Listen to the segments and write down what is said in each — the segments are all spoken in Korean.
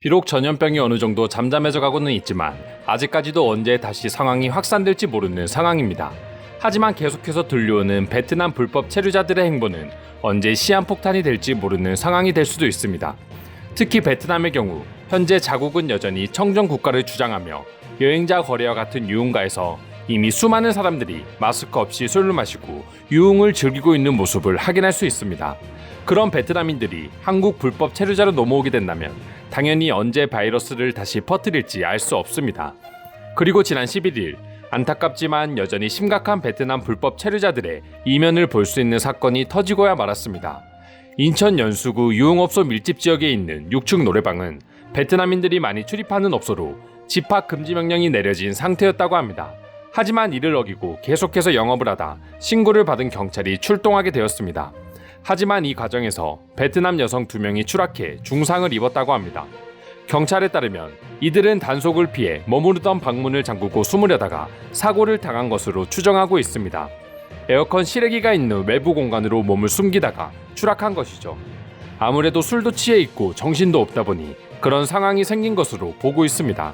비록 전염병이 어느 정도 잠잠해져 가고는 있지만 아직까지도 언제 다시 상황이 확산될지 모르는 상황입니다. 하지만 계속해서 들려오는 베트남 불법 체류자들의 행보는 언제 시한폭탄이 될지 모르는 상황이 될 수도 있습니다. 특히 베트남의 경우 현재 자국은 여전히 청정 국가를 주장하며 여행자 거래와 같은 유흥가에서 이미 수많은 사람들이 마스크 없이 술을 마시고 유흥을 즐기고 있는 모습을 확인할 수 있습니다. 그런 베트남인들이 한국 불법 체류자로 넘어오게 된다면 당연히 언제 바이러스를 다시 퍼뜨릴지 알 수 없습니다. 그리고 지난 11일 안타깝지만 여전히 심각한 베트남 불법 체류자들의 이면을 볼 수 있는 사건이 터지고야 말았습니다. 인천 연수구 유흥업소 밀집 지역에 있는 6층 노래방은 베트남인들이 많이 출입하는 업소로 집합 금지 명령이 내려진 상태였다고 합니다. 하지만 이를 어기고 계속해서 영업을 하다 신고를 받은 경찰이 출동하게 되었습니다. 하지만 이 과정에서 베트남 여성 2명이 추락해 중상을 입었다고 합니다. 경찰에 따르면 이들은 단속을 피해 머무르던 방문을 잠그고 숨으려다가 사고를 당한 것으로 추정하고 있습니다. 에어컨 실외기가 있는 외부 공간으로 몸을 숨기다가 추락한 것이죠. 아무래도 술도 취해 있고 정신도 없다 보니 그런 상황이 생긴 것으로 보고 있습니다.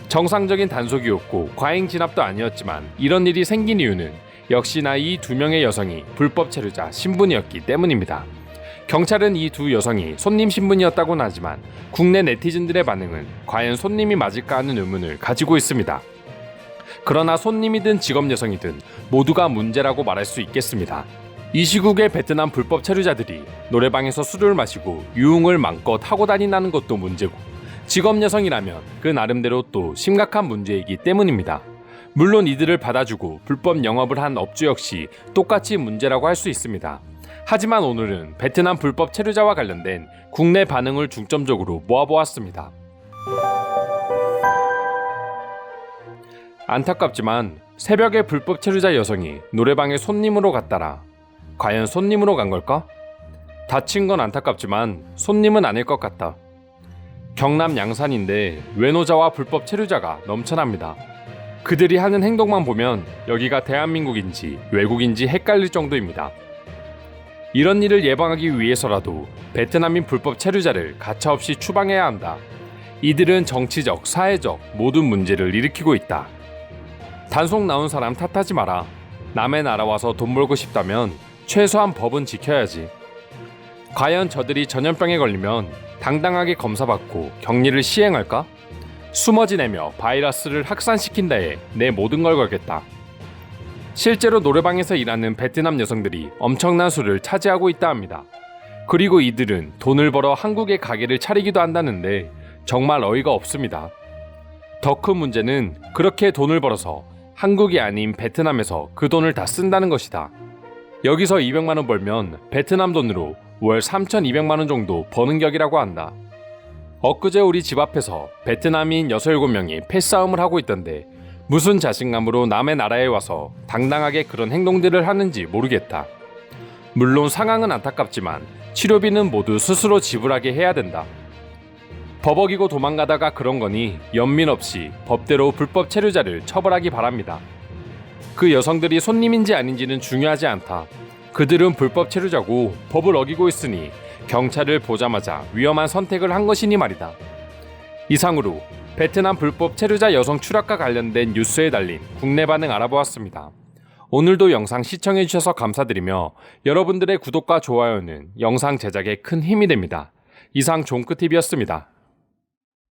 정상적인 단속이었고 과잉 진압도 아니었지만 이런 일이 생긴 이유는 역시나 이 2명의 여성이 불법 체류자 신분이었기 때문입니다. 경찰은 이 2 여성이 손님 신분이었다고는 하지만 국내 네티즌들의 반응은 과연 손님이 맞을까 하는 의문을 가지고 있습니다. 그러나 손님이든 직업 여성이든 모두가 문제라고 말할 수 있겠습니다. 이 시국의 베트남 불법 체류자들이 노래방에서 술을 마시고 유흥을 마음껏 하고 다닌다는 것도 문제고 직업 여성이라면 그 나름대로 또 심각한 문제이기 때문입니다. 물론 이들을 받아주고 불법 영업을 한 업주 역시 똑같이 문제라고 할 수 있습니다. 하지만 오늘은 베트남 불법 체류자와 관련된 국내 반응을 중점적으로 모아보았습니다. 안타깝지만 새벽에 불법 체류자 여성이 노래방에 손님으로 갔다라. 과연 손님으로 간 걸까? 다친 건 안타깝지만 손님은 아닐 것 같다. 경남 양산인데 외노자와 불법 체류자가 넘쳐납니다. 그들이 하는 행동만 보면 여기가 대한민국인지 외국인지 헷갈릴 정도입니다. 이런 일을 예방하기 위해서라도 베트남인 불법 체류자를 가차없이 추방해야 한다. 이들은 정치적, 사회적 모든 문제를 일으키고 있다. 단속 나온 사람 탓하지 마라. 남의 나라 와서 돈 벌고 싶다면 최소한 법은 지켜야지. 과연 저들이 전염병에 걸리면 당당하게 검사받고 격리를 시행할까? 숨어 지내며 바이러스를 확산시킨다에 내 모든 걸 걸겠다. 실제로 노래방에서 일하는 베트남 여성들이 엄청난 수를 차지하고 있다 합니다. 그리고 이들은 돈을 벌어 한국에 가게를 차리기도 한다는데 정말 어이가 없습니다. 더 큰 문제는 그렇게 돈을 벌어서 한국이 아닌 베트남에서 그 돈을 다 쓴다는 것이다. 여기서 200만 원 벌면 베트남 돈으로 월 3,200만 원 정도 버는 격이라고 한다. 엊그제 우리 집 앞에서 베트남인 6, 7명이 패싸움을 하고 있던데 무슨 자신감으로 남의 나라에 와서 당당하게 그런 행동들을 하는지 모르겠다. 물론 상황은 안타깝지만 치료비는 모두 스스로 지불하게 해야 된다. 버벅이고 도망가다가 그런 거니 연민 없이 법대로 불법 체류자를 처벌하기 바랍니다. 그 여성들이 손님인지 아닌지는 중요하지 않다. 그들은 불법 체류자고 법을 어기고 있으니 경찰을 보자마자 위험한 선택을 한 것이니 말이다. 이상으로 베트남 불법 체류자 여성 추락과 관련된 뉴스에 달린 국내 반응 알아보았습니다. 오늘도 영상 시청해주셔서 감사드리며 여러분들의 구독과 좋아요는 영상 제작에 큰 힘이 됩니다. 이상 종크TV였습니다.